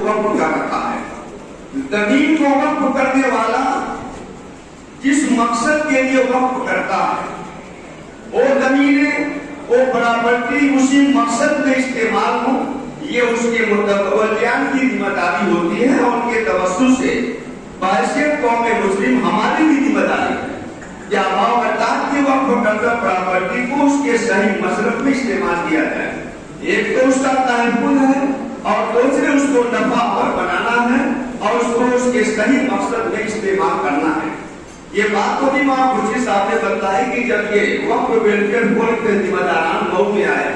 वक्फ कर रखा है। जमीन को वक्फ करने वाला जिस मकसद के लिए वक्फ करता है वो जमीनें वो प्रॉपर्टी उसी मकसद में इस्तेमाल हो, ये उसके मुतवल्लियान की जिम्मेदारी होती है। और उनके तवज्जुह से बाइसियत कौम मुस्लिम हमारी भी जिम्मेदारी है कि अल्लाह की वक्फ करदा प्रॉपर्टी को उसके सही मसरफ में इस्तेमाल किया जाए। एक तो उसका तहफ़्फ़ुज़ है और दूसरे उसको नफा और बनाना है और उसको उसके सही मकसद में इस्तेमाल करना है। ये बात तो भी वहाँ खुशी साहब ने बताई कि जब ये वक्फ वेलफेयर बोर्ड के जिम्मेदारान मऊ में आए,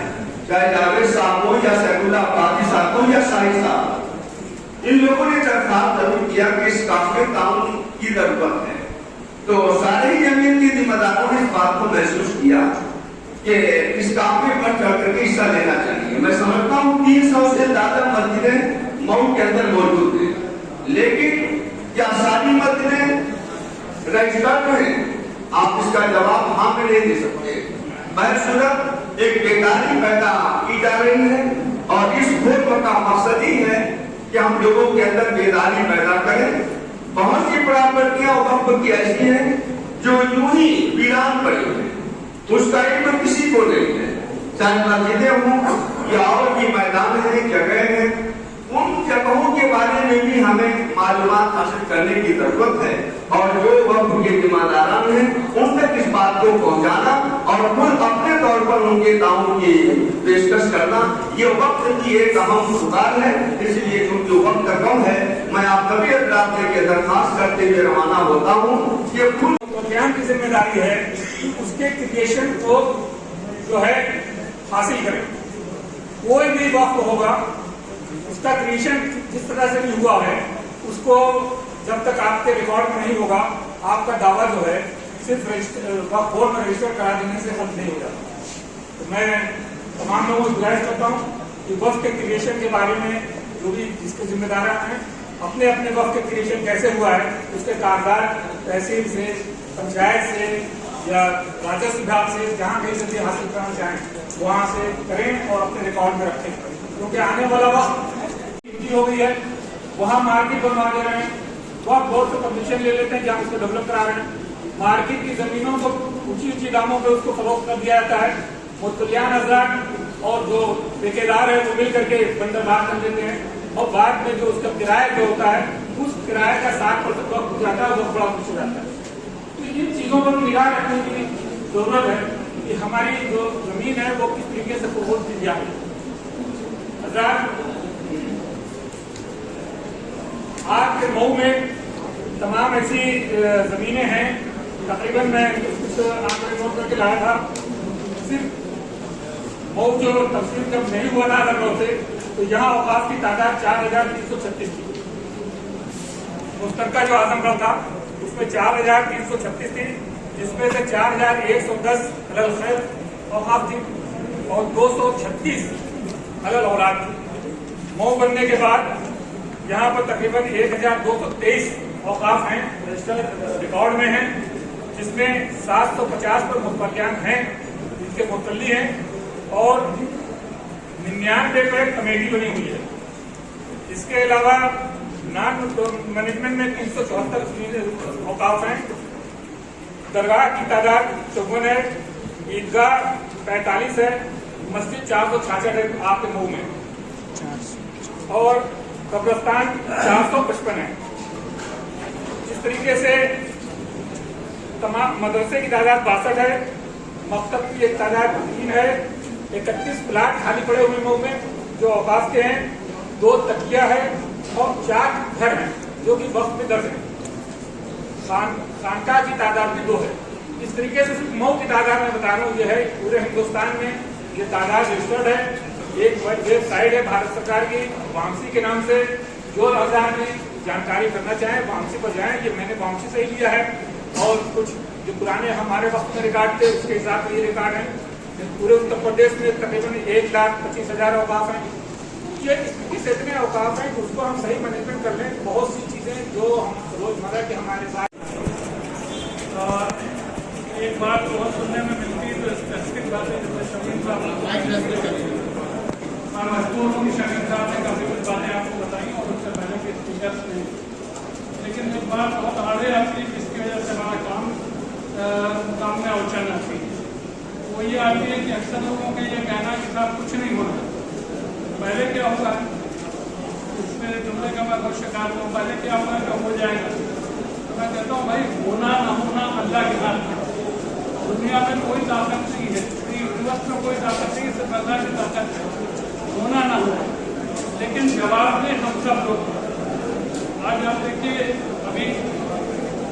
चाहे जावेद साहब हो या सैफुल्लाह अब्बासी साहब हो या शाहिद साहब, इन लोगों ने दरख्वास्त जरूर किया कि इस काम में ताउन की जरूरत है। तो सारे ही जमीन के जिम्मेदारों ने इस बात को महसूस किया कि इस काम में बढ़ चढ़ करके हिस्सा लेना चाहिए। मैं समझता हूँ 300 से ज्यादा मस्जिदें मऊ के अंदर मौजूद है, लेकिन क्या सारी मस्जिदें रजिस्टर्ड है? आप इसका जवाब हाँ में नहीं दे सकते। बहरसूरत एक बेदारी पैदा की जा रही है और इस वक्फ का मकसद ही है कि हम लोगों के अंदर बेदारी पैदा करें। बहुत सी प्रॉपर्टियां वक्फ की ऐसी हैं जो यूं ही वीरान पड़ी है, उसका इल्म किसी को नहीं है, चाहे मस्जिदें हों या और भी मैदान है, जगह है। उन जगहों के बारे में भी हमें मालूमात हासिल करने की जरूरत है और जो वक्फ के जिम्मेदारान हैं उन तक इस बात को पहुंचाना और खुद अपने तौर पर उनके दावों की पेशकश करना, ये वक्त की एक अहम सुधार है। इसलिए क्योंकि वक्त कम है, मैं आप सभी हजरात से दरखास्त करते हुए रवाना होता हूँ। ये खुद बयान की जिम्मेदारी है कि उसके क्रिएशन को जो है हासिल करें। कोई भी वक्त होगा उसका क्रिएशन जिस तरह से भी हुआ है उसको जब तक आपके रिकॉर्ड में नहीं होगा, आपका दावा जो है सिर्फ वक्फ बोर्ड में रजिस्टर करा देने से हल नहीं हो जाता। तो मैं तमाम लोगों को गुजारिश करता हूँ कि वक्फ के क्रिएशन के बारे में जो भी जिसके जिम्मेदार हैं अपने अपने वक्फ के क्रिएशन कैसे हुआ है उसके कागजात तहसील से, पंचायत से या राजस्व विभाग से, जहाँ कहीं से भी हासिल करना चाहें वहाँ से करें और अपने रिकॉर्ड में रखें, क्योंकि आने वाला वक्त हो गई है। वहाँ मार्केट बनवा दे रहे हैं, वह बहुत से परमिशन ले लेते हैं जहाँ उसको डेवलप करा रहे हैं। मार्केट की जमीनों को ऊंची दामों पे उसको फरोख्त कर दिया जाता है। मुतवल्लियान हजरात और जो ठेकेदार है वो मिल करके बंदरबार कर देते हैं और बाद में जो उसका किराया जो होता है उस किराए का 60% वक्त हो जाता है, वो बड़ा कुछ हो जाता है। तो इन चीजों पर निगाह रखने की जरूरत है कि हमारी जो जमीन है वो किस तरीके से फरोख्त की जाए। हजरात, आज के मऊ में तमाम ऐसी जमीनें हैं, तकरीबन मैं कुछ आंकड़े नोट करके लाया था। सिर्फ मऊ जो तफसील जब नहीं हुआ था लखनऊ से, तो यहाँ औकाफ की तादाद 4336 थी। मुश्तरका जो आजमगढ़ था उसमें 4336 थी, जिसमें से 4110 अलल खैर औकाफ थी और 236 अलल औलाद थी। मऊ बनने के बाद यहाँ पर तकरीबन 1223 औकाफ हैं, रजिस्टर रिकॉर्ड में हैं, जिसमें 750 पर मुतवल्लियान हैं जिनके मुतल्ली हैं और 99 पर कमेटी बनी हुई है। इसके अलावा नॉन मैनेजमेंट में 374 औकाफ हैं। दरगाह की तादाद 54 है, ईदगाह 45 है, मस्जिद 466 है आपके मऊ में और कब्रस्तान 455 है। इस तरीके से तमाम मदरसे की तादाद 62 है, मकतब की एक तादाद 3 है, 31 प्लाट खाली पड़े हुए मऊ में जो औकाफ के हैं, 2 तकिया है और 4 घर हैं जो कि वक्त में दर्ज है। खानका की तादाद में 2 है। इस तरीके से सिर्फ मऊ की तादाद में बता रहा हूँ, ये है पूरे हिंदुस्तान में ये तादाद रजिस्टर्ड है। एक वेबसाइट है भारत सरकार की वामसी के नाम से, जो हजरात में जानकारी करना चाहें वामसी पर जाएं। ये मैंने वामसी से ही लिया है और कुछ जो पुराने हमारे वक्त में रिकॉर्ड थे उसके हिसाब से ये रिकॉर्ड है। पूरे उत्तर प्रदेश में तकरीबन 1,25,000 औकाफ हैं। ये इस इतने औकाफ हैं कि उसको हम सही मैनेजमेंट कर लें। बहुत सी चीज़ें जो हम रोजमर्रा के हमारे साथ एक बात बहुत सुनने में मिलती है, तो स्पेसिफिक बातें जैसे शमीन साहब मजबूर की शमीन साहब ने काफ़ी कुछ बातें आपको बताई और अक्सर लोगों का ये कहना कि साहब कुछ नहीं होना, पहले क्या हुआ है उसमें जुमले का मैं बहुत शिकार हूँ, पहले क्या हुआ कि हो जाएगा। तो मैं कहता हूँ भाई होना ना होना अल्लाह के हाथ में, दुनिया में कोई ताकत नहीं है, यूनिवर्स में कोई ताकत नहीं, सिर्फ अल्लाह की ताकत है, होना ना हो। लेकिन जवाब में हम सब लोग, आज आप देखिए अभी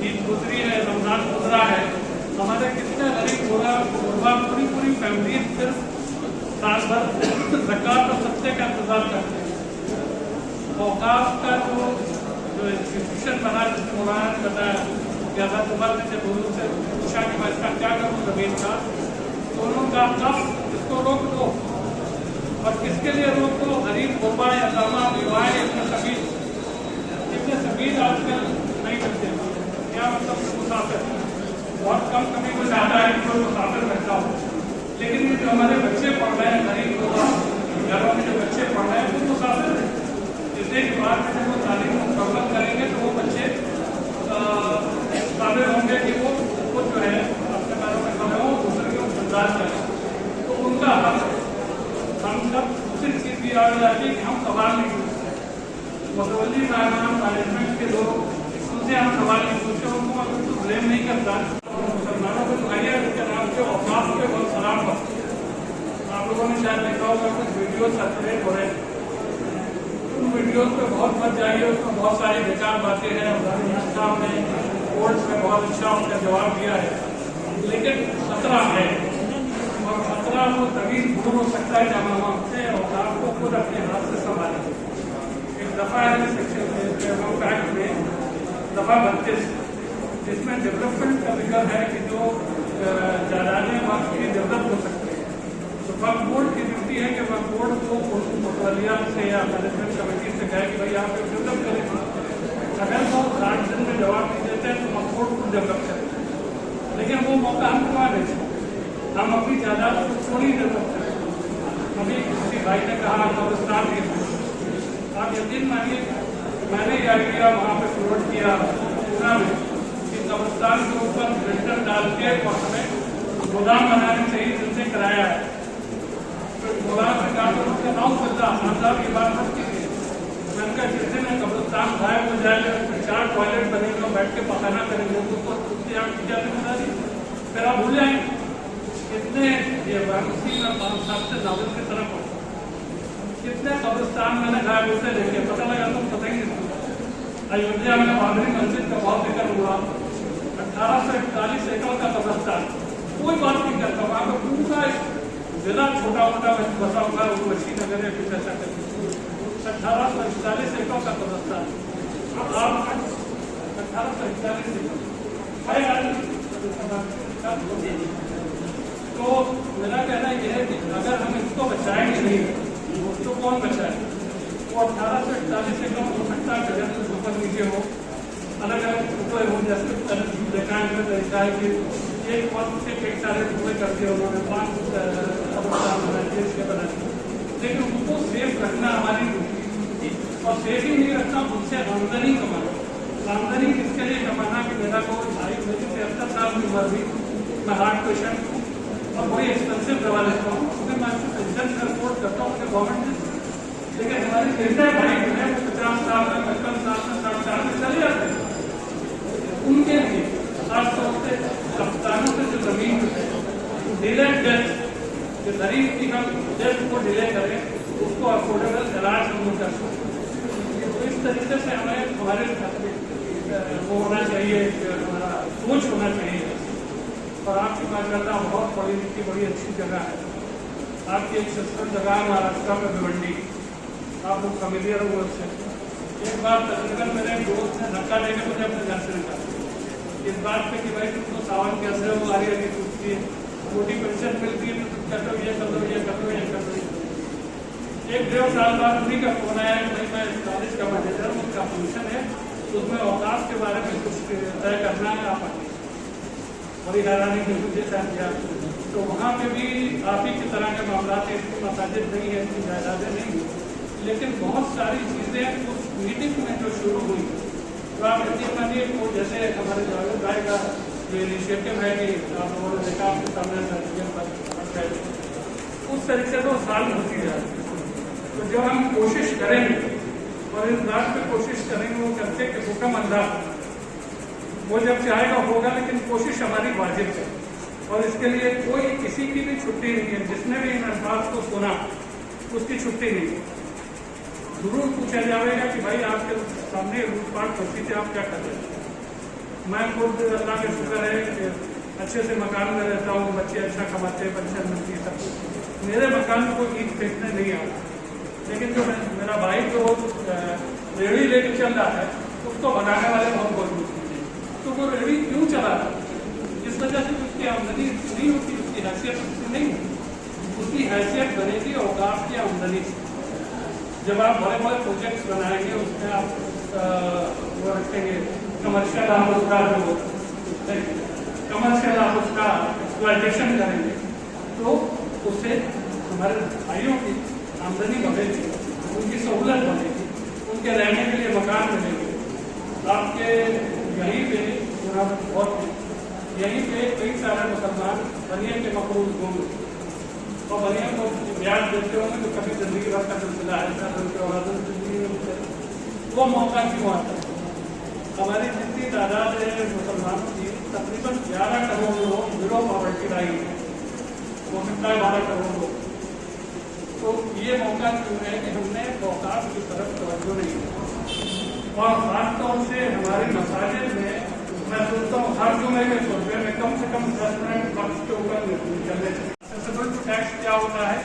ईद गुजरी है, रमजान गुजरा है, हमारे कितने गरीब होगा पूरी फैमिली सिर्फ साल भर ज़कात और सत्ते का इंतजार करते हैं। औकाफ का जो इंस्टीट्यूशन बना, जिसमें मौलाना ने बताया कि अगर उमर ने जब उन्होंने से पूछा कि मैं इसका क्या करूँ ज़मीन का, तो उन्होंने कहा कफ इसको रोक दो। और किसके लिए रोक दो? गरीब गुरबा, यतीमा, विवाह, इतने सबील आजकल नहीं करते। क्या मतलब मुसाफिर बहुत कम कभी को चाहता है कि कोई मुसाफिर बैठा हो, लेकिन ये जो हमारे बच्चे पढ़ रहे हैं, गरीब गुरबा घरों में जो बच्चे पढ़ रहे हैं वो मुसाफिर है। इसलिए के बाद में जब वो तालीम मुकम्मल करेंगे तो वो बच्चे काबिल होंगे कि वो खुद जो है अपने पैरों में खड़े हों, दूसरे को गुजारा करें। तो उनका हम सब दूसरी चीज़ भी याद आती है कि हम सवाल नहीं पूछते। मुतवल्ली साहबान मैनेजमेंट के लोग, उनसे हम सवाल नहीं पूछते, उनको मैं बिल्कुल ब्लेम नहीं करता। मुसलमानों को दुआइया के नाम से औकाफ के बहुत सलाम करते। आप लोगों ने शायद देखा होगा कुछ वीडियो सर्कुलेट हो रहे हैं, उन वीडियोस पे बहुत मत जाइए, उसमें बहुत सारी बेकार बातें हैं। साहब ने कोर्ट में बहुत अच्छा उनका जवाब दिया है, लेकिन खतरा है, और खतरा वो तभी दूर हो सकता है जब हम अपने औकाफ को खुद अपने हाथ से संभालें। एक दफ़ा है सेक्शन फैक्ट में दफ़ा 32, जिसमें डेवलपमेंट का जिक्र है कि जो जायदादें वक्त की डेवलप हो सकती है, तो वक्त बोर्ड की ड्यूटी है कि वक्त बोर्ड को मुतवलिया से या मैनेजमेंट कमेटी से कहे कि भाई आप एक डेवलप करें। अगर वो 60 दिन में जवाब नहीं देते हैं तो वक्त बोर्ड को डेवलप करें, लेकिन वो मौका हम कमा देते, हम अपनी जायदाद को छोड़ ही नहीं सकते। अभी किसी भाई ने कहा कब्रिस्तान की, आप यकीन मानिए मैंने ये आइडिया वहाँ पे फ्लोट किया पूना में कि कब्रिस्तान के ऊपर फिल्टर डाल के और हमें गोदाम बनाने चाहिए, जिनसे कराया है। मौलाना ने कहा तो उसका नाम करता आजाद की बात मत कीजिए। मैंने कहा जिस दिन कब्रिस्तान गायब हो जाएगा, 4 टॉयलेट बनेंगे, बैठ के पखाना करेंगे, उसको उसकी आपकी क्या जिम्मेदारी, फिर आप भूल जाएंगे। कितने ये वाराणसी में 5 साल से नावल की तरफ कितने कब्रिस्तान मैंने गायब होते देखे, पता लगा तो पता ही नहीं। अयोध्या में बाबरी मस्जिद का बहुत जिक्र हुआ, 1841 एकड़ का कब्रिस्तान, कोई बात नहीं करता। वहाँ पर पूरा जिला छोटा मोटा बसा हुआ है, वो वशी नगर है, कुछ ऐसा करके 1841 एकड़ का कब्रिस्तान। आप 1841 तो मेरा कहना यह है कि अगर हम इसको बचाएंगे नहीं तो कौन बचाए? वो 1841 एकड़ हो सकता है जगह से ऊपर नीचे हो, अलग अलग टुकड़े हो, जैसे दिखाने में तरीका है कि एक वक्त से कई सारे टुकड़े कर दिए उन्होंने, 5 कब्रिस्तान बनाए, इसके बनाए, लेकिन उनको सेफ रखना हमारी ड्यूटी, और सेफ ही नहीं रखना, उनसे आमदनी कमाना। आमदनी किसके लिए कमाना कि मेरा को भाई मेरी 73 साल की उम्र भी, मैं हार्ट पेशेंट हूँ और बड़ी एक्सपेंसिव दवा लेता हूँ, उसमें मैं पेंशन का रिपोर्ट करता हूँ कि गवर्नमेंट, लेकिन हमारी कितने भाई बहन 50 साल में, 55 साल में, 60 साल में चले जाते हैं, उनके लिए खासतौर से कप्तानों से जो जमीन डिले डेथ, जो गरीब की हम डेथ को डिले करें, उसको अफोर्डेबल इलाज हम कर सकते। तो इस तरीके से हमें हमारे वो होना चाहिए, हमारा सोच होना चाहिए। और आपकी बात करता हूँ, बहुत पढ़ी लिखी बड़ी अच्छी जगह है आपकी, एक सिस्टम जगह है महाराष्ट्र में भिवंडी, आप लोग फेमिलियर हो उससे। एक बार तकरीबन मेरे दोस्त ने धक्का देकर मुझे अपने घर से निकाला, इस बात पे कि भाई तुमको सावन कैसे हो, आ रही टूटती है, मोटी पेंशन मिलती है, तो तुम कहते हो ये कर दो, ये कर दो, ये कर दो। 1-1.5 साल बाद उन्हीं का फोन आया कि भाई मैं कॉलेज का मैनेजर हूँ, उसका फंक्शन है, उसमें औकाफ के बारे में कुछ तय करना है, आप आइए। बड़ी हैरानी की मुझे साथ किया, तो वहाँ पे भी आप ही की तरह के मामला थे, इसकी मसाजिद नहीं है, इसकी जायदादें नहीं, लेकिन बहुत सारी चीज़ें उस मीटिंग में जो शुरू हुई, तो आप यकीन मानिए वो जैसे हमारे जावेद भाई का जो इनिशिएटिव है कि आप लोगों ने देखा आपके सामने सर्टिफिकेट पर उस तरीके से वो साल होती जाती है। तो जब हम कोशिश करेंगे और इस बात पे कोशिश करेंगे वो करते कि हुक्म अल्लाह वो जब चाहेगा होगा, लेकिन कोशिश हमारी वाजिब है और इसके लिए कोई किसी की भी छुट्टी नहीं है। जिसने भी इन अल्फाज को सुना उसकी छुट्टी नहीं है। जरूर पूछा जाएगा कि भाई आपके सामने लूटपाट होती थी, आप क्या कर रहे थे। मैं खुद अल्लाह का शुक्र है कि अच्छे से मकान में रहता हूँ, बच्चे अच्छा कमाते हैं, पेंशन मिलती है, सब कुछ। मेरे मकान में कोई ईद फेंकने नहीं आता, लेकिन जो मेरा भाई जो रेहड़ी लेकर चल रहा है उसको बनाने वाले बहुत मजबूत हैं। तो वो रेहड़ी क्यों चला रहा है? इस वजह से उसकी आमदनी नहीं होती, उसकी हैसियत उसकी नहीं होती। उसकी हैसियत बनेगी औकात की आमदनी से। जब आप बड़े बड़े प्रोजेक्ट्स बनाएंगे उसमें आप वो रखेंगे कमर्शियल, आप उसका जो कमर्शियल आप उसका एक्सप्लॉयटेशन करेंगे तो उससे हमारे भाइयों की आमदनी बढ़ेगी, उनकी सहूलत बढ़ेगी, उनके रहने के लिए मकान मिलेंगे। आपके यहीं पे बहुत यहीं पे कई सारे मुसलमान बनिया के मकरूज होंगे और बनिया को ब्याज देते होंगे तो कभी जिंदगी भर का सिलसिला है, वो मौका क्यों आता है? हमारी जितनी तादाद है मुसलमानों की तकरीबन 11 करोड़ लोग बिलो पॉवर्टी लाइन है, वो कितना 12 करोड़ लोग। तो ये मौका क्यों है कि हमने औकात की तरफ तवज्जो नहीं किया। और खासतौर से हमारे मसाजिद में मैं सोचता हूँ हर जुमे के खुतबे में कम से कम 10 मिनट वक्त के ऊपर निकलने चाहिए। एक्सेसिबल टू टैक्स क्या होता है?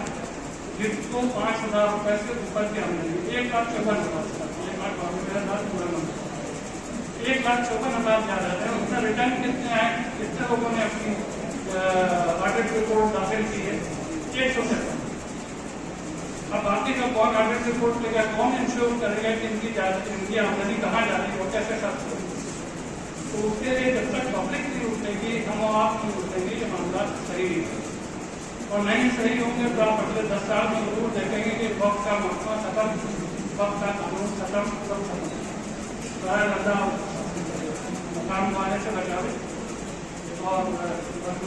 जिसको 5,000 रुपए से ऊपर की आमदनी 1,54,000 जा रहे हैं, उसमें रिटर्न कितने आए, कितने लोगों ने अपनी ऑडिट रिपोर्ट दाखिल की है? 157। अब बाकी का कौन ऑडिट रिपोर्ट लेगा, कौन इंश्योर करेगा कि इनकी आमदनी कहाँ जा रही है, वो कैसे खर्च करेंगे? तो उसके लिए जब तक पब्लिक नहीं उठेगी, हम आप नहीं उठेंगे, ये मामला सही नहीं और नहीं सही होंगे तो आप अगले 10 साल में जरूर देखेंगे कि वक्त का मसला खत्म, वक्त का कानून खत्म, सब खत्म। मकान वाले से बचावे और मुझे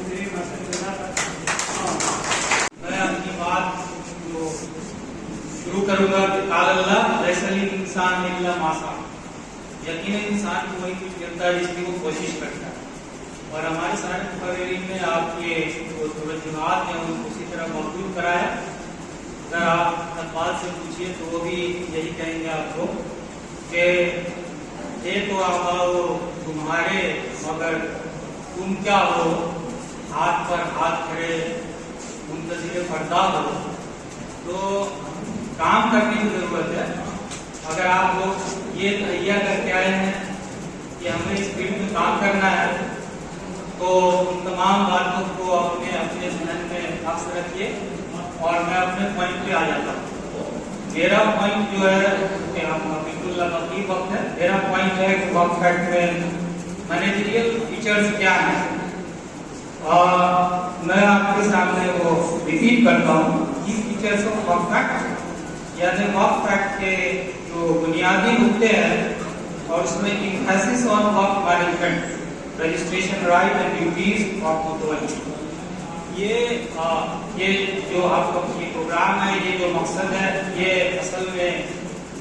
यही मैसेज देना था। मैं अपनी बात जो शुरू करूंगा कि काल अल्लाह लैसल इंसान इल्ला मासा, यकीनन इंसान को वही कुछ मिलता है जिसकी वो कोशिश करता है। और हमारे सारे मुकर्रिरीन ने आपके जो तवज्जुहात हैं उनको उसी तरह मौजूद कराया। अगर आप अल्फाज से पूछिए तो वो भी यही कहेंगे आपको कि ये तो आओ तुम्हारे मगर तुम क्या हो, हाथ पर हाथ खड़े मुंतज़िर पर्दा हो। तो काम करने की जरूरत है। अगर आप लोग ये तैयार करके आए हैं कि हमें इस फील्ड में काम करना है तो उन तमाम बातों को अपने अपने ज़हन में अक्स रखिए और मैं अपने पॉइंट पे आ जाता हूँ। मेरा पॉइंट जो है कि हम बिल्कुल लगी वक्त है, मेरा पॉइंट है कि वक्त फैक्ट में मैनेजरियल फीचर्स क्या हैं। मैं आपके सामने वो रिपीट करता हूँ की फीचर्स ऑफ वक्त फैक्ट, यानी वक्त फैक्ट के जो बुनियादी नुकते हैं और उसमें एम्फेसिस ऑन वक्त management, registration rights and duties of मुतवल्ली। ये जो आपका ये प्रोग्राम है, ये जो मकसद है, ये असल में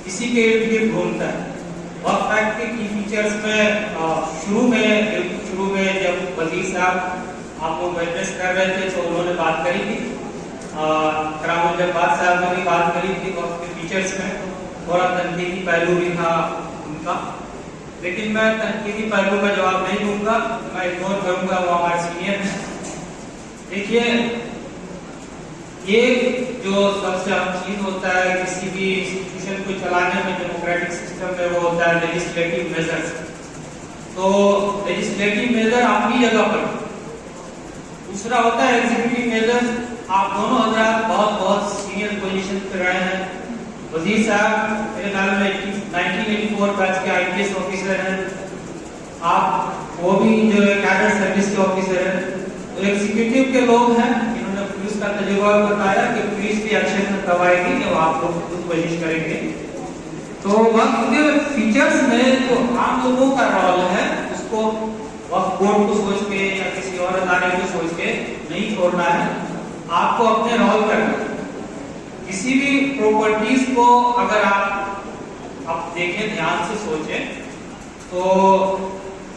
इसी के इर्द घूमता है। वक्त फैक्ट के की फीचर्स में शुरू में जब वजीर साहब आप लोग एड्रेस कर रहे थे तो उन्होंने बात करी थी, करामुल जब्बार साहब ने भी बात करी थी वक्त के फीचर्स में। थोड़ा तनकीदी पहलू भी था उनका, लेकिन मैं तनकीदी पहलू का जवाब नहीं दूंगा, मैं इग्नोर करूंगा, वो हमारे सीनियर हैं। देखिए, ये जो सबसे अहम चीज होता है किसी भी इंस्टीट्यूशन को चलाने में डेमोक्रेटिक सिस्टम में, वो होता है लेजिस्लेटिव मेजर्स। तो लेजिस्लेटिव मेजर अपनी जगह पर, दूसरा होता है एग्जीक्यूटिव मेजर। आप दोनों हजरात बहुत सीनियर पोजीशन पे रहे हैं। वजीर साहब मेरे ख्याल में 1984 बैच के IPS ऑफिसर हैं, आप वो भी जो है कैडर सर्विस के ऑफिसर हैं। तो एग्जीक्यूटिव के लोग हैं, इन्होंने पुलिस का तजुर्बा बताया कि पुलिस भी एक्शन कब आएगी जब आप लोग खुद कोशिश करेंगे। तो वक्त के फीचर्स में जो आम लोगों का रोल है उसको वक्त बोर्ड को सोच के या किसी और अदारे को सोच के नहीं छोड़ना है। آپ کو اپنے رول کرنا ہے. کسی بھی پراپرٹیز کو اگر آپ دیکھیں, دھیان سے سوچیں, تو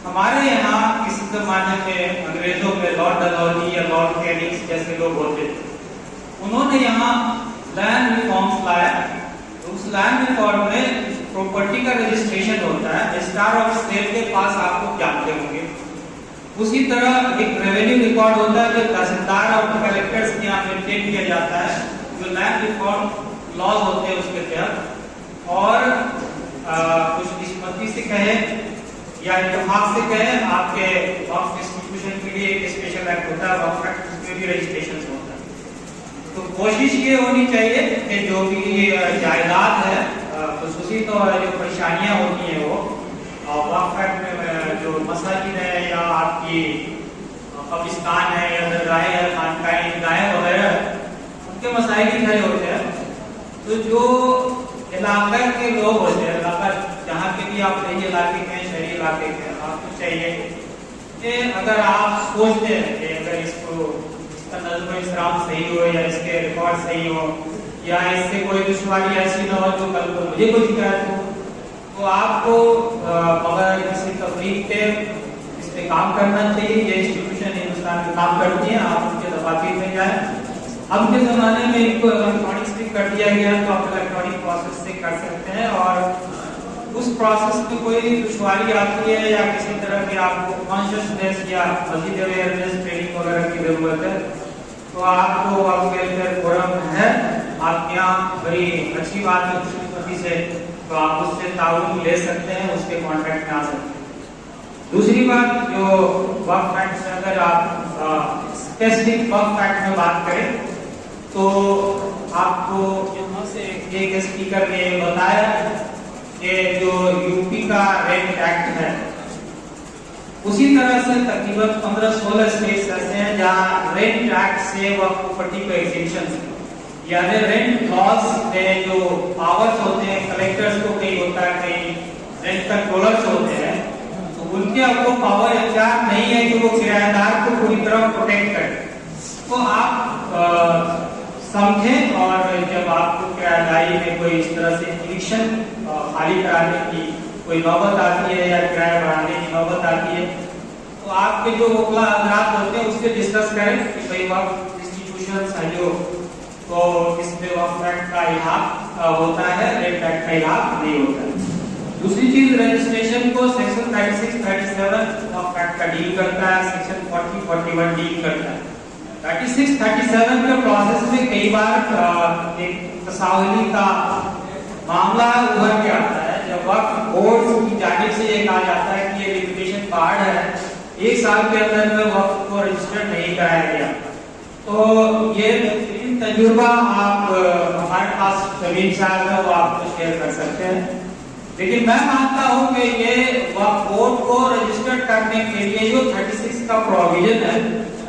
ہمارے یہاں کسی زمانے میں انگریزوں میں لارڈ ڈلہوزی یا لارڈ کیننگ جیسے لوگ ہوتے تھے, انہوں نے یہاں لینڈ ریفارمس لایا. اس لینڈ ریفارم میں پراپرٹی کا رجسٹریشن ہوتا ہے, رجسٹرار آف اسٹیٹ کے پاس آپ کو جانتے ہوں گے. اسی طرح ایک ریونیو ریکارڈ ہوتا ہے جو تحصیلدار اور کلیکٹرز کے یہاں مینٹین کیا جاتا ہے, جو لینڈ ریفارم لاز ہوتے ہیں اس کے تحت. اور کچھ قسمتی سے کہیں یا اتفاق سے کہیں, آپ کے وقف ڈسٹریبیوشن کے لیے ایک اسپیشل ایکٹ ہوتا ہے, وقف ایکٹ, اس میں بھی رجسٹریشن ہوتا ہے. تو کوشش یہ ہونی چاہیے کہ جو بھی جائیداد ہے, خصوصی طور جو پریشانیاں ہوتی ہیں وہ وقف ایکٹ میں جو مساجد ہے یا آپ کی قبرستان ہے یا درگاہیں یا خانقاہیں عیدگاہیں وغیرہ, ان کے مسائل ہی کھڑے ہوتے ہیں. تو جو علاقے کے لوگ ہوتے ہیں, علاقہ جہاں کے بھی آپ رہی علاقے کے ہیں, شہری علاقے کے, آپ کو چاہیے کہ اگر آپ سوچتے ہیں کہ اگر اس کا نظم و احترام صحیح ہو یا اس کے ریکارڈ صحیح ہو یا اس سے کوئی دشواری ایسی نہ ہو جو کل کو مجھے کوئی شکایت ہو, تو آپ کو بغیر کسی تفریق کے اس پہ کام کرنا چاہیے. یہ انسٹیٹیوشن ہندوستان میں کام کرتی ہیں, آپ ان کے دفاتر میں جائیں. اب کے زمانے میں ان کو الیکٹرانکس بھی کر دیا گیا, تو آپ الیکٹرانک پروسیس سے کر سکتے ہیں. اور اس پروسیس میں کوئی دشواری آتی ہے یا کسی طرح کی آپ کو کانشیسنیس یا مزید اویئرنیس ٹریننگ وغیرہ کی ضرورت ہے, تو آپ کو وقف ویلفیئر فورم ہے آپ کے یہاں, بڑی اچھی بات ہے خوش قسمتی سے, تو آپ اس سے تعاون لے سکتے ہیں, اس کے کانٹیکٹ میں آ سکتے ہیں. دوسری بات, جو وقف ایکٹ سے اگر آپ اسپیسیفک وقف ایکٹ میں بات کریں تو آپ کو یہاں سے ایک اسپیکر نے بتایا کہ جو یو پی کا رینٹ ایکٹ ہے, اسی طرح سے تقریباً 15-16 اسٹیٹس ایسے ہیں جہاں رینٹ ایکٹ سے وقف پراپرٹی کو ایگزیمشن ہے. یعنی رینٹ لاز میں جو پاورز ہوتے ہیں, کلیکٹرز کو کہیں ہوتا ہے, کہیں رینٹ کنٹرولرز ہوتے ہیں, تو ان کے اب وہ پاور اختیار نہیں ہے کہ وہ کرایہ دار کو پوری طرح پروٹیکٹ کریں. تو آپ سمجھیں, اور جب آپ کو کرایہ داری میں کوئی اس طرح سے ایوکشن خالی کرانے کی کوئی نوبت آتی ہے یا کرایہ بڑھانے کی نوبت آتی ہے, تو آپ کے جو وکلا حضرات ہوتے ہیں اس سے ڈسکس کریں کہ بھائی وقف انسٹیٹیوشنز ہیں جو, تو اس میں وقف ایکٹ کا الحاق ہوتا ہے, رینٹ ایکٹ کا الحاق نہیں ہوتا ہے. دوسری چیز, رجسٹریشن کو سیکشن 36-37 وقف ایکٹ کا ڈیل کرتا ہے, سیکشن 40-41 ڈیل کرتا ہے. 36-37 کے پروسیس میں کئی بار ایک تساہلی کا معاملہ ابھر کے آتا ہے, جب وقف بورڈ کی جانب سے یہ کہا جاتا ہے کہ یہ لمیٹیشن بارڈ ہے, 1 سال کے اندر میں وقف کو رجسٹر نہیں کرایا گیا. تو یہ بہترین تجربہ آپ ہمارے پاس زمین صاحب ہے وہ آپ کو شیئر کر سکتے ہیں. لیکن میں مانتا ہوں کہ یہ وقف بورڈ کو رجسٹر کرنے کے لیے جو 36 کا پروویژن ہے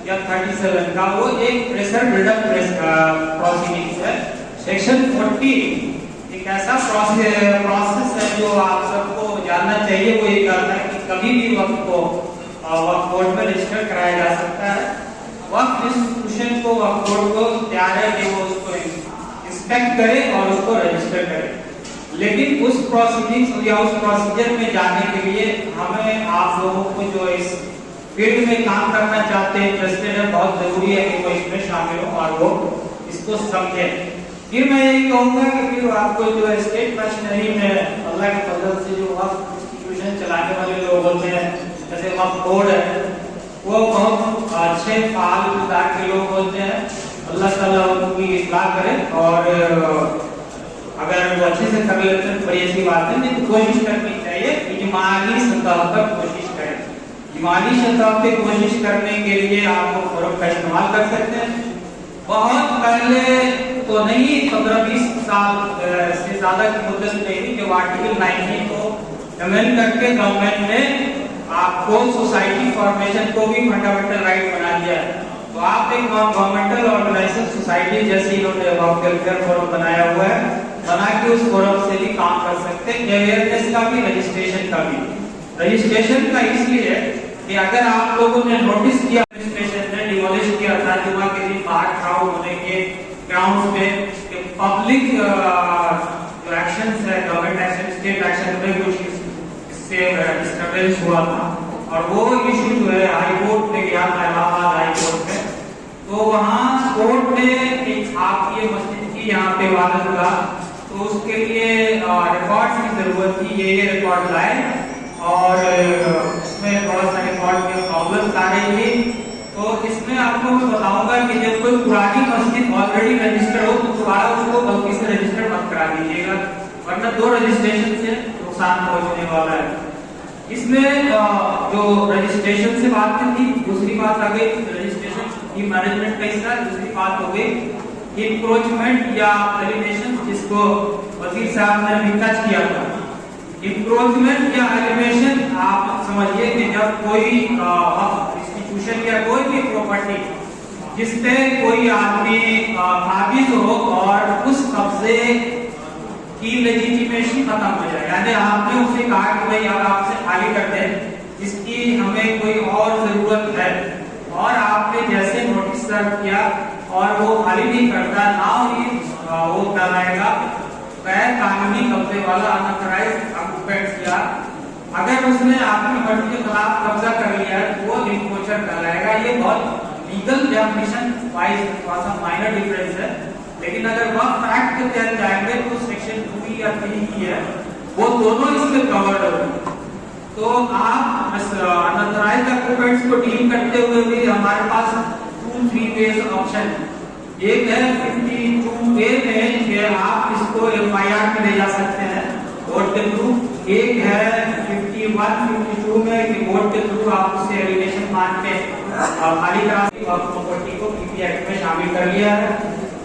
یا 37 کا, وہ ایک پریشر بلڈ اپ پروسیڈنگز ہے. سیکشن 40 ایک ایسا پروسیس ہے جو آپ سب کو جاننا چاہیے. وہ یہ کہتا ہے کہ کبھی بھی وقف کو وقف بورڈ میں رجسٹر کرایا جا سکتا ہے. وقف انسٹیٹیوشن کو, وقف بورڈ کو اختیار ہے کہ وہ اس کو انسپیکٹ کرے اور اس کو رجسٹر کرے. لیکن اس پروسیڈنگز یا اس پروسیجر میں جانے کے لیے ہمیں آپ لوگوں کو جو اس فیلڈ میں کام کرنا چاہتے ہیں, انٹرسٹڈ ہے, بہت ضروری ہے کہ وہ اس میں شامل ہو اور وہ اس کو سمجھیں. پھر میں یہی کہوں گا کہ پھر آپ کو جو اسٹیٹ مشینری میں اللہ کے فضل سے جو وقف انسٹیٹیوشن چلانے والے لوگ ہوتے ہیں, جیسے وقف بورڈ ہے, وہ بہت اچھے فعال کردار کے لوگ ہوتے ہیں. اللہ تعالیٰ ان کی اصلاح کرے, اور اگر وہ اچھے سے کر لیتے ہیں تو بڑی ایسی بات ہے. لیکن کوشش کرنی چاہیے, اجمالی سطح پر کوشش کریں. اجمالی سطح پہ کوشش کرنے کے لیے آپ کو فورم کا استعمال کر سکتے ہیں. بہت پہلے تو نہیں, 15-20 سال سے زیادہ کی مدت نہیں, جب آرٹیکل 19 کو امینڈ کر کے گورنمنٹ نے آپ کو سوسائٹی فارمیشن کو بھی فنڈامنٹل رائٹ بنا دیا ہے. تو آپ ایک نان گورنمنٹل آرگنائزیشن سوسائٹی جیسی انہوں نے وقف ویلفیئر فورم بنایا ہوا ہے, بنا کے اس فورم سے بھی کام کر سکتے ہیں. اویئرنیس کا بھی, رجسٹریشن کا بھی. رجسٹریشن کا اس لیے کہ اگر آپ لوگوں نے نوٹس کیا رجسٹریشن نے ڈیمولش کیا تھا جمعہ کے دن बाहर खड़ा होने के ग्राउंड्स पे पब्लिक जो एक्शंस है, गवर्नमेंट एक्शन, स्टेट एक्शन में कुछ इससे डिस्टर्बेंस हुआ था और वो इशू जो है हाई कोर्ट में गया था, इलाहाबाद हाई कोर्ट में। तो वहाँ कोर्ट ने एक आपकी मस्जिद की यहाँ पे वादत हुआ, तो उसके लिए रिकॉर्ड्स की जरूरत थी, ये रिकॉर्ड लाए और इसमें थोड़ा सा रिकॉर्ड में प्रॉब्लम्स आ रही थी। तो इसमें आपको मैं बताऊंगा कि जब कोई पुरानी मस्जिद ऑलरेडी रजिस्टर्ड हो तो दोबारा उसको गलती से रजिस्टर मत करा दीजिएगा, वरना 2 रजिस्ट्रेशन से नुकसान पहुंचने वाला है। इसमें जो रजिस्ट्रेशन से बात की थी, दूसरी बात आ गई रजिस्ट्रेशन की मैनेजमेंट का हिस्सा, दूसरी बात हो गई इंक्रोचमेंट या एलिवेशन, जिसको वजीर साहब ने भी टच किया था। इंक्रोचमेंट या एलिवेशन आप समझिए कि जब कोई इंस्टीट्यूशन या कोई भी प्रॉपर्टी जिसपे कोई आदमी काबिज हो और उस कब्जे की लेजिटिमेसी खत्म हो जाए, यानी आपने उसे कहा कि भाई अब आपसे खाली कर दें, इसकी हमें कोई और जरूरत है, और आपने जैसे नोटिस सर्व किया और वो खाली नहीं करता ना, वो कहलाएगा गैर कानूनी कब्जे वाला, अनऑथराइज्ड ऑक्यूपेंट। या अगर उसने आपकी मर्जी के खिलाफ कब्जा कर लिया है तो वो इंक्रोचर कहलाएगा। ये बहुत लीगल डेफिनेशन वाइज थोड़ा सा माइनर डिफरेंस है, लेकिन अगर वक्त एक्ट के तहत जाएंगे तो सेक्शन 2 या 3 की है, वो दोनों इसमें कवर्ड होंगे। तो आप अनऑथराइज्ड ऑक्यूपेंट्स को डील करते हुए भी हमारे पास 2-3 वेज ऑप्शन है। एक है 52A में कि आप इसको FIR में ले जा सकते हैं कोर्ट के थ्रू, एक है 51-52 में कि कोर्ट के थ्रू आप उससे एलिगेशन मान के खाली करा के प्रॉपर्टी को पीपी एक्ट में शामिल कर लिया है।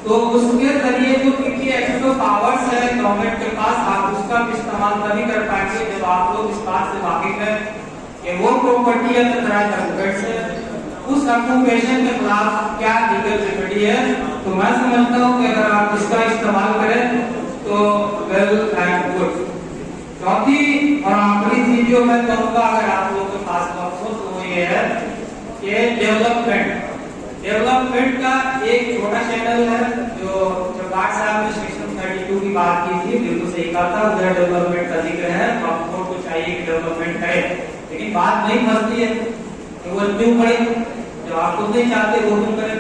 तो उसके जरिए जो पीपी एक्ट का पावर्स है गवर्नमेंट के पास, आप उसका इस्तेमाल तभी कर पाएंगे जब आप लोग इस बात से वाकिफ हैं कि वो प्रॉपर्टी है अनऑथराइज्ड से उस ऑक्यूपेशन के खिलाफ क्या लीगल रेमेडी है। तो मैं समझता हूँ कि अगर आप इसका इस्तेमाल करें तो वेल एंड गुड। चौथी और आखिरी चीज जो मैं कहूँगा अगर आप लोगों के पास वक्त हो तो वो ये है कि डेवलपमेंट का एक छोटा चैनल है जो जब्बार साहब ने सेक्शन 32 की बात की थी, बिल्कुल सही कहा था, उधर डेवलपमेंट का जिक्र है, तो आपको को चाहिए कि डेवलपमेंट करे, लेकिन बात नहीं फंसती है कि वो क्यों करे, जो आप खुद नहीं चाहते वो तुम करें,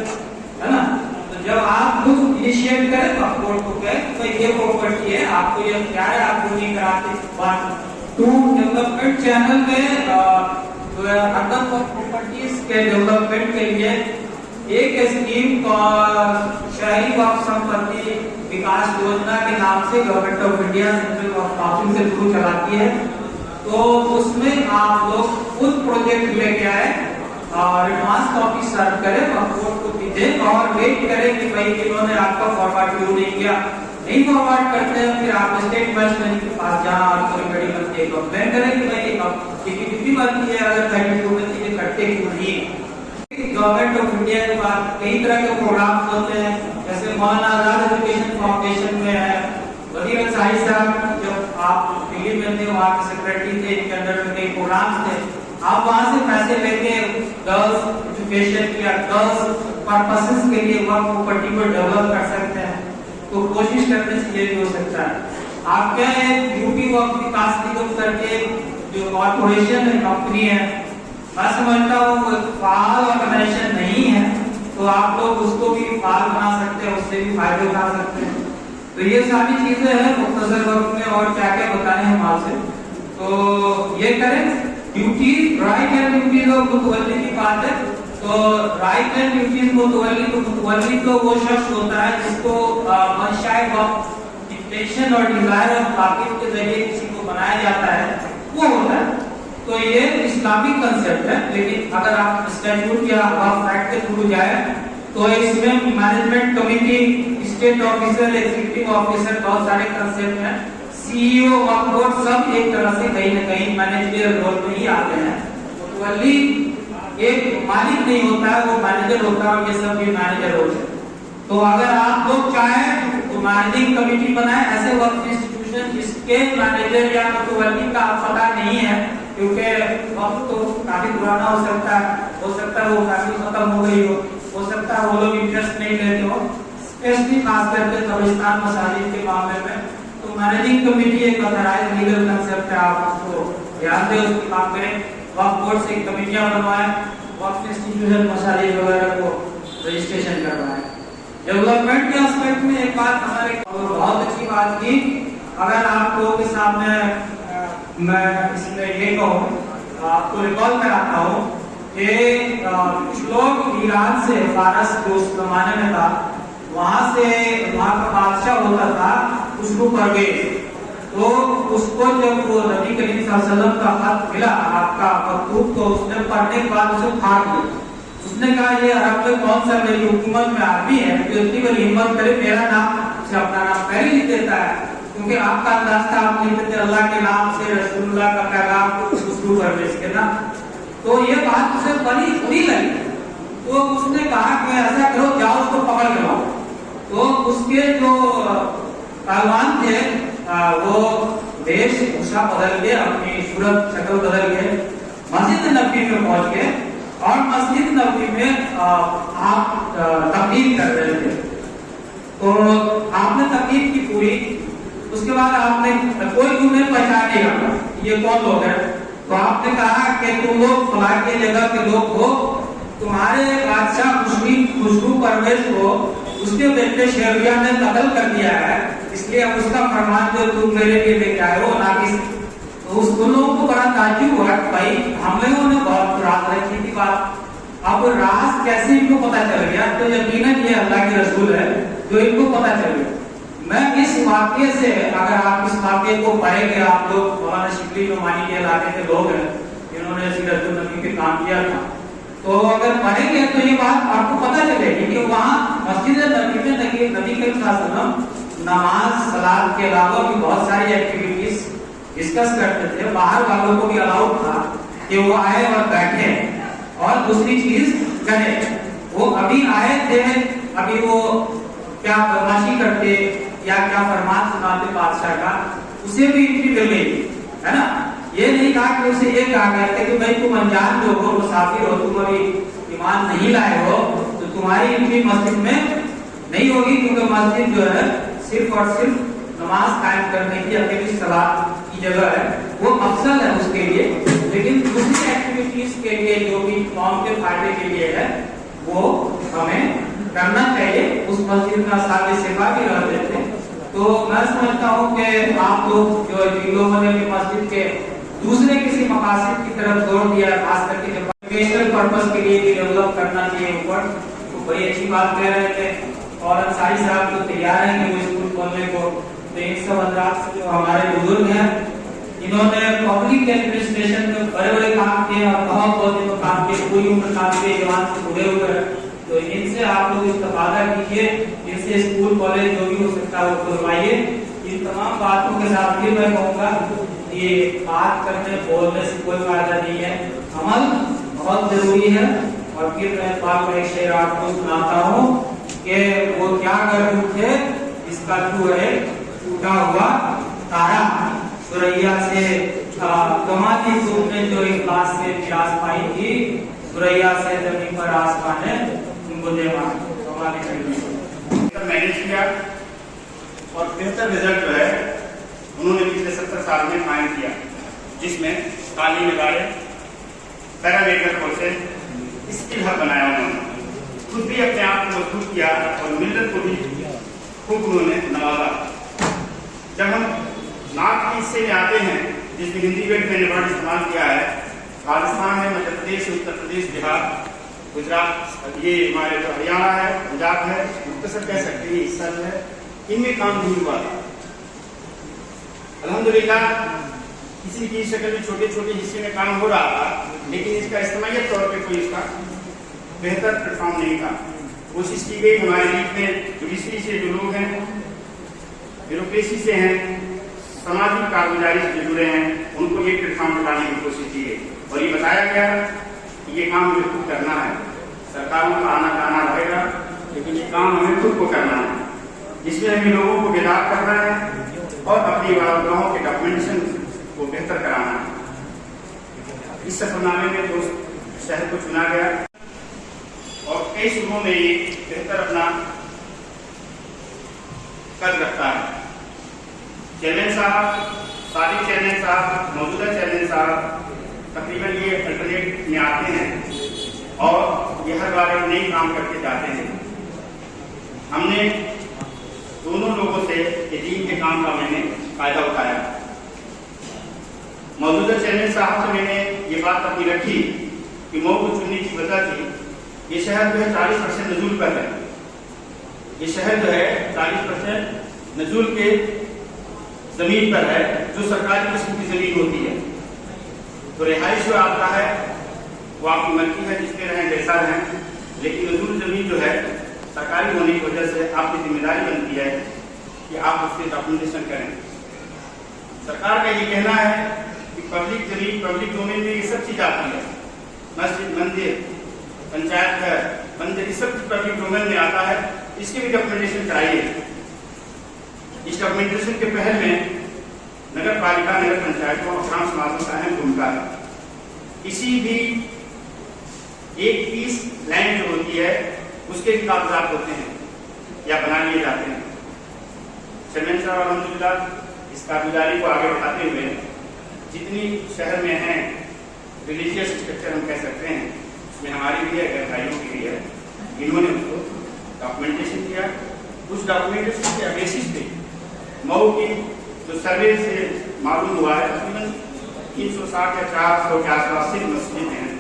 है ना। तो जब आप खुद इनिशिएट करें तो आप कोर्ट को कहें तो ये प्रॉपर्टी है, आपको ये क्या है, आप क्यों नहीं कराते। 1 2 डेवलपमेंट चैनल में अंडर प्रॉपर्टीज के डेवलपमेंट के लिए एक स्कीम शहरी वक्फ संपत्ति विकास योजना के नाम से government of India central Waqf council से शुरू चलाती है। तो उसमें आप लोग खुद प्रोजेक्ट लेके आए और एडवांस कॉपी सर्व करें और कोर्ट को दीजिए और वेट करें कि भाई इन्होंने आपका फॉरवर्ड क्यों नहीं किया। नहीं फॉरवर्ड करते हैं फिर आप स्टेट मजिस्ट्रेट के पास जहाँ आपको बड़ी बनती है कंप्लेन करें कि भाई अब कितनी बनती है, अगर 32 में चीजें करते क्यों नहीं। गवर्नमेंट ऑफ इंडिया के पास कई तरह के प्रोग्राम होते हैं, जैसे मौलाना आजाद एजुकेशन फाउंडेशन में है, वजीर अंसारी साहब जब आप दिल्ली में थे वहाँ के सेक्रेटरी थे, इनके अंडर में कई प्रोग्राम थे, आप वहाँ से पैसे लेके गर्ल्स एजुकेशन या गर्ल्स पर्पसेस के लिए वहाँ प्रॉपर्टी को डेवलप कर सकते हैं। तो कोशिश करने से ये भी हो सकता है। आपके यूपी वक्फ विकास निगम करके जो कॉर्पोरेशन है, कंपनी है, मैं समझता हूँ फाल ऑर्गेनाइजेशन नहीं है, तो आप लोग उसको भी फाल बना सकते हैं, उससे भी फायदे उठा सकते हैं। तो ये सारी चीजें हैं मुख्तसर वक्त में, और क्या क्या बताने हम आपसे, तो ये करें। ड्यूटीज, राइट एंड ड्यूटीज और मुतवल्ली की बात है, तो राइट एंड ड्यूटीज मुतवल्ली तो वो शख्स होता है जिसको मंशाए वक्त इंटेंशन और डिजायर ऑफ वाकिफ के जरिए किसी को बनाया जाता है, वो होता है। तो ये इस्लामिक कंसेप्ट है, लेकिन अगर आप स्टैट्यूट या वक्फ एक्ट के थ्रू जाए तो इसमें management committee, state officer, executive officer, बहुत सारे कंसेप्ट हैं, सीईओ, वक्फ बोर्ड, सब एक तरह से कहीं न कहीं मैनेजरियल रोल में ही आते हैं। मुतवल्ली एक मालिक नहीं होता है, वो मैनेजर होता है, और ये सब भी मैनेजर होते हैं। तो अगर आप लोग चाहें तो मैनेजिंग कमेटी बनाए, ऐसे वक्फ इंस्टीट्यूशन जिसके मैनेजर या मुतवल्ली का पता नहीं है, क्योंकि वक्त तो काफी पुराना हो सकता है वो काफी खत्म हो गई हो सकता सकता है वो लोग इंटरेस्ट नहीं लेते हो, स्पेशली खास करके कब्रिस्तान मसाजिद के मामले में। तो मैनेजिंग कमेटी एक ऑथराइज्ड लीगल कंसेप्ट है, आप उसको ध्यान दें, उसकी काम करें। वक्फ बोर्ड से कमेटियां बनवाएं, वक्फ इंस्टीट्यूशन मसाजिद वगैरह को रजिस्ट्रेशन करवाएं। डेवलपमेंट के एस्पेक्ट में एक बात हमारे बहुत अच्छी बात की, अगर आप लोगों के सामने मैं इसमें ये कहूँ, आपको रिकॉल कराता हूँ कि कुछ लोग ईरान से, फारस जो उस जमाने में था, वहां से वहां का बादशाह होता था खुसरू परवेज, तो उसको जब वो नबी करीम सल्लल्लाहु अलैहि वसल्लम का खत मिला, आपका मकतूब, तो उसने पढ़ने के बाद उसे फाड़ दिया। उसने कहा ये अरब में कौन सा मेरी हुकूमत में आदमी है जो इतनी बड़ी हिम्मत करे मेरा नाम से अपना नाम पहले लिख देता है, क्योंकि आपका अंदाज था, आप लिखते थे अल्लाह के नाम से रसूलुल्लाह का पैगाम खुसरू परवेज के ना। तो ये बात उसे बड़ी बुरी लगी, तो उसने कहा कि ऐसा करो, जाओ उसको पकड़ के लाओ। तो उसके जो पहलवान थे वो वेशभूषा बदल के, अपनी सूरत शक्ल बदल के मस्जिद नबी में पहुंच गए और मस्जिद नबी में आप तकरीर कर रहे थे। तो आपने तकरीर की पूरी, उसके बाद आपने कोई तुम्हें पहचानेगा ये कौन लोग हैं, तो आपने कहा कि तुम लोग फलां के जगह के लोग हो, तुम्हारे बादशाह खुसरू परवेज को उसके बेटे शेरविया ने कत्ल कर दिया है, इसलिए अब उसका फरमान जो तुम मेरे लिए लेके आए हो नाकिस। तो उस लोगों को बड़ा ताज्जुब हुआ, भाई हम लोगों ने बहुत राज रखी थी बात, अब राज कैसे इनको पता चल गया, तो यकीनन ये अल्लाह के रसूल है जो इनको पता चल गया। मैं इस वाक्य से, अगर आप इस वाक्य को पढ़ेंगे, आप लोग मौलाना शिबली नुमानी के इलाके के लोग हैं जिन्होंने सीरतुन नबी पे काम किया था, तो अगर पढ़ेंगे तो ये बात आपको पता चलेगी कि वहाँ मस्जिद नबी में नबी करीम सल्लल्लाहु अलैहि वसल्लम नमाज सलात के अलावा भी बहुत सारी एक्टिविटीज डिस्कस करते थे। बाहर वालों को भी अलाउड था कि वो आए और बैठे, और दूसरी चीज कहे, वो अभी आए थे, अभी वो क्या बदमाशी करते या क्या फरमान सुनाते बादशाह का, उसे भी एंट्री मिल गई, है ना। ये नहीं कहा कि उसे ये कहा गया था कि भाई तुम अनजान लोग हो, मुसाफिर हो, तुम अभी ईमान नहीं लाए हो, तो तुम्हारी एंट्री मस्जिद में नहीं होगी, क्योंकि मस्जिद जो है सिर्फ और सिर्फ नमाज कायम करने की, अकेली सलात की जगह है, वो अफजल है उसके लिए। लेकिन दूसरी एक्टिविटीज के लिए जो भी कौम के फायदे के लिए है वो हमें करना चाहिए। उस मस्जिद में सारे सिफा भी रहते थे। तो मैं समझता हूँ कि आप लोग जो लोगों ने भी मस्जिद के दूसरे किसी मकासद की तरफ जोर दिया, खास करके जब एजुकेशनल पर्पस के लिए भी डेवलप करना चाहिए ऊपर, तो बड़ी अच्छी बात कह रहे थे। और अंसारी साहब तो तैयार हैं कि वो स्कूल खोलने को, तो इन सब हजरात जो हमारे बुजुर्ग हैं, इन्होंने पब्लिक एडमिनिस्ट्रेशन में बड़े बड़े काम किए और बहुत दिनों काम किए, पूरी उम्र काम किए, जवान से जुड़े हुए हैं। तो इनसे आप लोग इस्तेफादा कीजिए, इनसे स्कूल कॉलेज जो भी हो सकता है वो खुलवाइए। इन तमाम बातों के साथ फिर मैं कहूँगा ये बात करने बोलने से कोई फायदा नहीं है, अमल बहुत जरूरी है। और फिर मैं बात में एक शेर आपको सुनाता हूँ कि वो क्या कर उठे इसका तू है टूटा हुआ तारा, सुरैया से कमाती धूप ने जो इखलास से प्यास पाई थी, सुरैया से जमीन पर आसमान ने उनको दे मैनेज किया और बेहतर रिजल्ट जो है उन्होंने पिछले 70 साल में कायम किया, जिसमें तालीम इदारे, पैरामेडिकल कोर्सेज, स्किल हब बनाया। उन्होंने खुद भी अपने आप को मजबूत किया और मिल्लत को भी खूब उन्होंने नवाजा। जब हम नात के हिस्से में आते हैं जिसमें हिंदी वेट मैंने वर्ड इस्तेमाल किया है, राजस्थान है, मध्य प्रदेश, उत्तर प्रदेश, बिहार, गुजरात, ये हमारे जो हरियाणा है, पंजाब है, मुख्तसर कह सकते हैं, हिस्सा जो है इनमें काम नहीं हुआ था। अल्हम्दुलिल्लाह किसी की शक्ल में छोटे छोटे हिस्से में काम हो रहा था, लेकिन इसका इस्तेमाल तौर पर कोई इसका बेहतर प्लेटफॉर्म नहीं था। कोशिश की गई हमारे बीच में जुडिशरी से जो लोग हैं, ब्यूरोक्रेसी से हैं, सामाजिक कारगुजारी से जुड़े हैं, उनको एक प्लेटफॉर्म बनाने की कोशिश की गई और ये बताया गया कि ये काम हमें खुद करना है। सरकारों का आना जाना रहेगा, लेकिन ये काम हमें खुद को करना है, जिसमें हमें लोगों को बेदार करना है और अपनी गाँव के डॉक्यूमेंटेशन को बेहतर कराना है। इस सफरनामे में 2 शहर को चुना गया और कई कई सूबों में ये बेहतर अपना कद रखता है। चेयरमैन साहब, साबिक चेयरमैन साहब, मौजूदा चेयरमैन साहब तकरीबन ये अल्टरनेट में आते हैं और ये हर बार एक नई काम करके जाते हैं। हमने दोनों लोगों से ये टीम के काम का मैंने फायदा उठाया। मौजूदा चेयरमैन साहब से मैंने ये बात अपनी रखी कि मऊ को चुनने की वजह थी, ये शहर जो है 40% नजूल पर है। ये शहर जो है 40% नजूल के जमीन पर है, जो सरकारी किस्म की जमीन होती है। तो रिहाइश जो आता है वो आपकी मर्जी है, जिसमें रहें जैसा रहें, लेकिन नजूल जमीन जो है सरकारी होने की वजह से आपकी जिम्मेदारी बनती है कि आप उसके डॉक्यूमेंटेशन करें। सरकार का ये कहना है कि पब्लिक जमीन, पब्लिक डोमेन में ये सब चीज आती है, मस्जिद, मंदिर, पंचायत घर, मंदिर, ये सब पब्लिक डोमेन में आता है। इसके भी डॉक्यूमेंटेशन कराइए। इस डॉक्यूमेंटेशन के पहल में नगर पालिका, नगर पंचायतों और ग्राम समाजों का अहम भूमिका है। किसी भी एक पीस लैंड जो होती है उसके भी कागजात होते हैं या बना लिए जाते हैं। चेयरमैन साहब अल्हम्दुलिल्लाह इस कारगुजारी को आगे बढ़ाते हुए जितनी शहर में हैं रिलीजियस स्ट्रक्चर हम कह सकते हैं, उसमें हमारी भी है, गैर भाइयों की भी है, इन्होंने उसको डॉक्यूमेंटेशन किया। उस डॉक्यूमेंटेशन के बेसिस पे मऊ की जो सर्वे से मालूम हुआ है तकरीबन 360 या 400 के आसपास सिर्फ मस्जिद हैं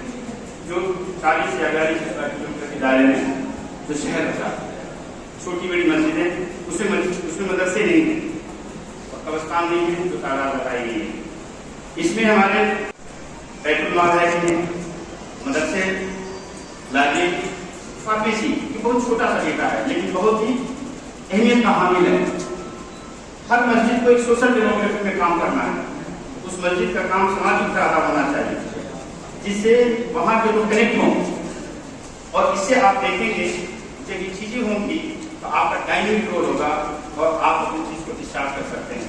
जो 40 से 42 किलोमीटर के दायरे में जो शहर बचा। छोटी बड़ी मस्जिदें उसमें मदरसे नहीं है और कब्रिस्तान नहीं है जो तादाद बताई गई है। इसमें हमारे बैतुल माल है कि मदरसे, लाइब्रेरी, फार्मेसी, ये बहुत छोटा सा डेटा है लेकिन बहुत ही अहमियत का हामिल है। हर मस्जिद को एक सोशल डेवलपमेंट में काम करना है। उस मस्जिद का काम सामाजिक तरह होना चाहिए जिससे वहाँ के लोग कनेक्ट हों। और इससे आप देखेंगे जब ये चीजें होंगी तो आपका टाइमिंग रोल होगा और आप अपनी चीज को डिस्चार्ज कर सकते हैं।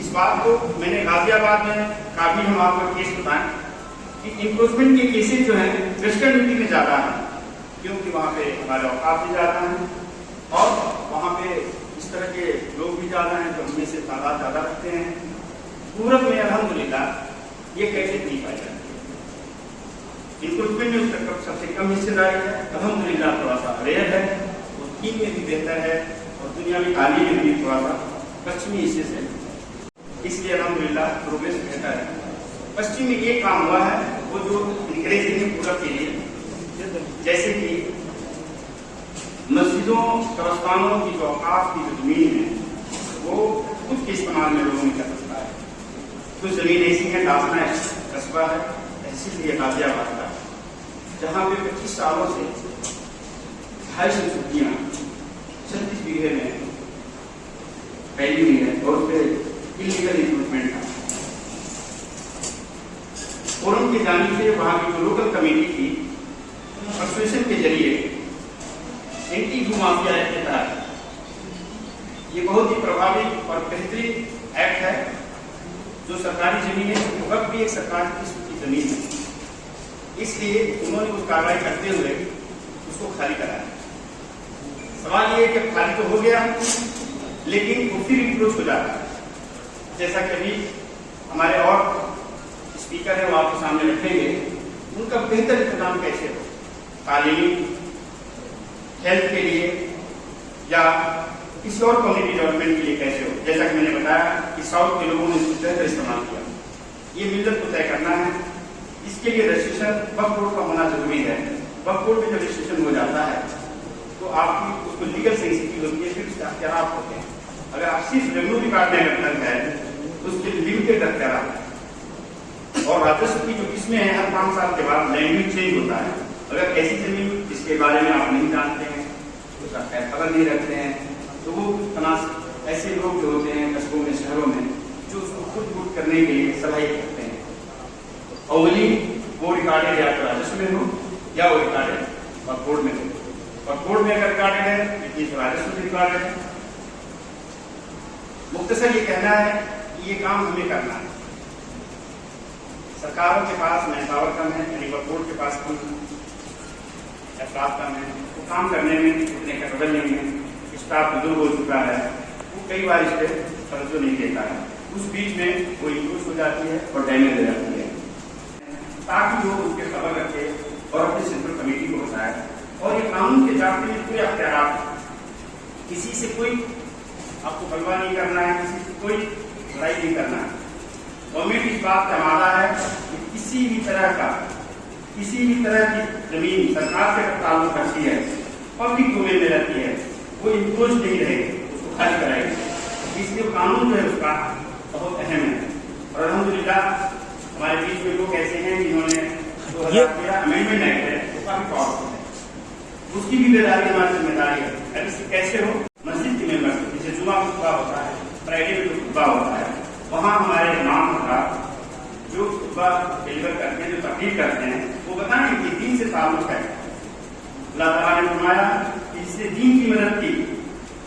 इस बात को मैंने गाजियाबाद में काफी हम आपको केस बताएं कि इंक्रोचमेंट के केसेस जो हैं वेस्टर्न यूपी में ज्यादा है, क्योंकि वहाँ पे हमारे औकात भी ज्यादा हैं और वहाँ पे इस तरह के लोग भी ज्यादा हैं जो हमें से तादाद ज्यादा रखते हैं। पूरब में अल्हम्दुलिल्लाह ये कैफियत नहीं पाई जाती। इंक्रोचमेंट में उसका सबसे कम हिस्सेदारी है, अल्हम्दुलिल्लाह थोड़ा सा रेयर है, वो टीम में भी बेहतर है और दुनियावी तालीम में भी थोड़ा सा पश्चिमी हिस्से से, इसलिए अल्हम्दुलिल्लाह प्रोग्रेस बेहतर है। पश्चिम में ये काम हुआ है वो जो इंक्रेजिंग है पूरब के लिए, जैसे कि मस्जिदों, कब्रिस्तानों की जो औकाफ की जो जमीन है वो खुद के इस्तेमाल में लोगों ने कर सकता है। कुछ जमीन ऐसी है, दासना है, कस्बा है, इसीलिए गाजियाबाद का, जहाँ पे 25 सालों से 250 छुट्टियाँ 36 बीघे में फैली हुई है और उस पर इलीगल इंक्रोचमेंट था। फोरम की जानिब से वहाँ की जो लोकल कमेटी थी एसोसिएशन के जरिए एंटी भू माफिया एक्ट के तहत ये बहुत ही प्रभावी और बेहतरीन एक्ट है। जो सरकारी जमीन है वक्त भी एक सरकारी किस्म की जमीन है, इसलिए उन्होंने कुछ कार्रवाई करते हुए उसको खाली कराया। सवाल ये है कि खाली तो हो गया लेकिन वो फिर इंक्रोच हो जाता है। जैसा कि अभी हमारे और स्पीकर है वो आपके सामने रखेंगे, उनका बेहतर इंतजाम कैसे हो, तालीम, हेल्थ के लिए या किसी और कम्युनिटी डेवलपमेंट के लिए कैसे हो। जैसा कि मैंने बताया कि साउथ के लोगों ने इसको बेहतर इस्तेमाल किया। ये मिलत को तय करना है, इसके लिए रजिस्ट्रेशन वक्फ बोर्ड का होना जरूरी है। वक्फ बोर्ड में जब रजिस्ट्रेशन हो जाता है तो आपकी उसको लीगल सेंसिटिव होती है, फिर उसके अख्तियार होते हैं। अगर आप सिर्फ रेवेन्यू डिपार्टमेंट में अटक है तो उसके लिमिटेड अख्तियार है। और राजस्व की जो किस्में हैं हर 5 साल के बाद लैंग्वेज चेंज होता है। अगर ऐसी जमीन जिसके बारे में आप नहीं जानते हैं, उसका खबर नहीं रखते हैं, तो वो तनास ऐसे लोग जो होते हैं कस्बों में, शहरों में, जो उसको खुद गुट करने के लिए सलाही करते हैं। अवली वो रिकॉर्डेड या तो राजस्व में हो या वो रिकॉर्डेड वक्फ बोर्ड में हो। वक्फ बोर्ड में अगर रिकॉर्डेड है इतनी तो राजस्व में रिकॉर्डेड है। मुख्तसर ये कहना है कि ये काम हमें करना है। सरकारों के पास मैन पावर कम है, यानी वक्फ बोर्ड के पास कम अफराद का में वो काम करने में इतने कैपेबल नहीं है, स्टाफ बुजुर्ग हो चुका है, वो कई बार इस पर तवज्जो नहीं देता है, उस बीच में वो इंक्लूड हो जाती है और डैमेज हो जाती है, ताकि वो उसके खबर रखे और अपनी सेंट्रल कमेटी को बताए। और ये कानून के जाब्ते में कोई अख्तियार, किसी से कोई आपको बलवा नहीं करना है, किसी से कोई लड़ाई नहीं करना है। गवर्नमेंट इस बात का वादा है कि किसी भी तरह की जमीन सरकार से ताल्लुक रखती है, पब्लिक डोमेन में रहती है, वो इंक्लोज नहीं रहेगी, उसको खाली कराएगी। इसलिए कानून जो है उसका बहुत अहम है। और अल्हम्दुलिल्लाह हमारे बीच में लोग ऐसे हैं जिन्होंने 2013 अमेंडमेंट एक्ट है वो काफी पावरफुल है, उसकी भी बेदारी हमारी जिम्मेदारी है। अब कैसे हो, मस्जिद की मेंबर जैसे जुमा खुतबा होता है, फ्राइडे में जो खुतबा होता है, वहाँ हमारे इमाम का जो खुतबा डिलीवर करते हैं, जो तकरीर करते हैं, वो बताएं कि दीन से ताल्लुक है। अल्लाह ताला ने फरमाया कि जिसने दीन की मदद की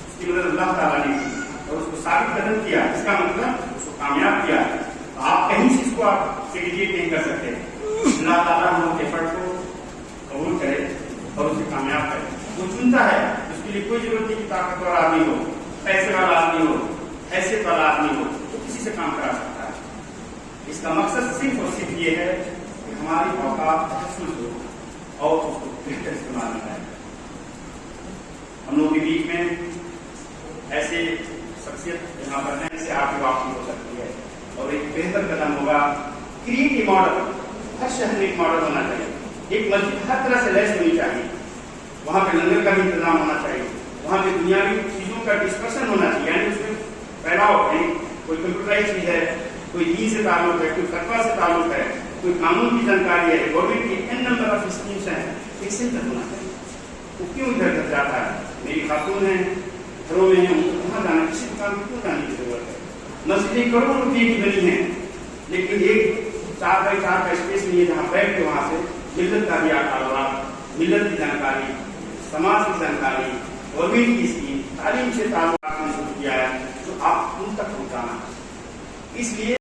उसकी मदद अल्लाह ताला ने की और उसको साबित कदम किया, इसका मतलब उसको कामयाब किया। आप कहीं से इसको आप सेग्रीगेट नहीं कर सकते। अल्लाह ताला हम लोग एफर्ट को कबूल करे और उसे कामयाब करे। वो चुनता है, उसके लिए कोई जरूरत नहीं कि ताकतवर आदमी हो, पैसे वाला आदमी हो, हैसियत वाला आदमी हो, तो किसी से काम करा सकता है। इसका मकसद सिर्फ और सिर्फ ये है कि हमारी औकात महसूस हो और उसको बेहतर इस्तेमाल में आए। हम लोगों के बीच में ऐसे शख्सियत यहाँ पर है, इससे आपकी वापसी हो सकती है और एक बेहतर कदम होगा। क्रिएट ए मॉडल, हर शहर में एक मॉडल होना चाहिए, एक मस्जिद हर तरह से लैस होनी चाहिए, वहाँ पे लंगर का भी इंतजाम होना चाहिए, वहाँ पे दुनियावी चीज़ों का डिस्कशन होना चाहिए, यानी उसमें फैलाव है, कोई कंप्यूटराइज चीज है, कोई दीन से ताल्लुक है, कोई फतवा से ताल्लुक है, कोई कानून की जानकारी है, गवर्नमेंट की एन नंबर ऑफ स्कीम्स हैं, एक सेंटर होना चाहिए। वो क्यों इधर उधर जाता है? मेरी खातून है, घरों में है, उनको कहाँ जाना, किसी दुकान में क्यों जाने की जरूरत है? मस्जिदें करोड़ों रुपये की बनी है, लेकिन एक 4 बाई 4 का स्पेस नहीं है जहाँ बैठ के वहाँ से मिल्लत का भी आकार, मिल्लत की जानकारी, समाज की जानकारी, गवर्नमेंट की स्कीम, तालीम से ताल्लुक किया है, जो आप उन तक पहुँचाना। इसलिए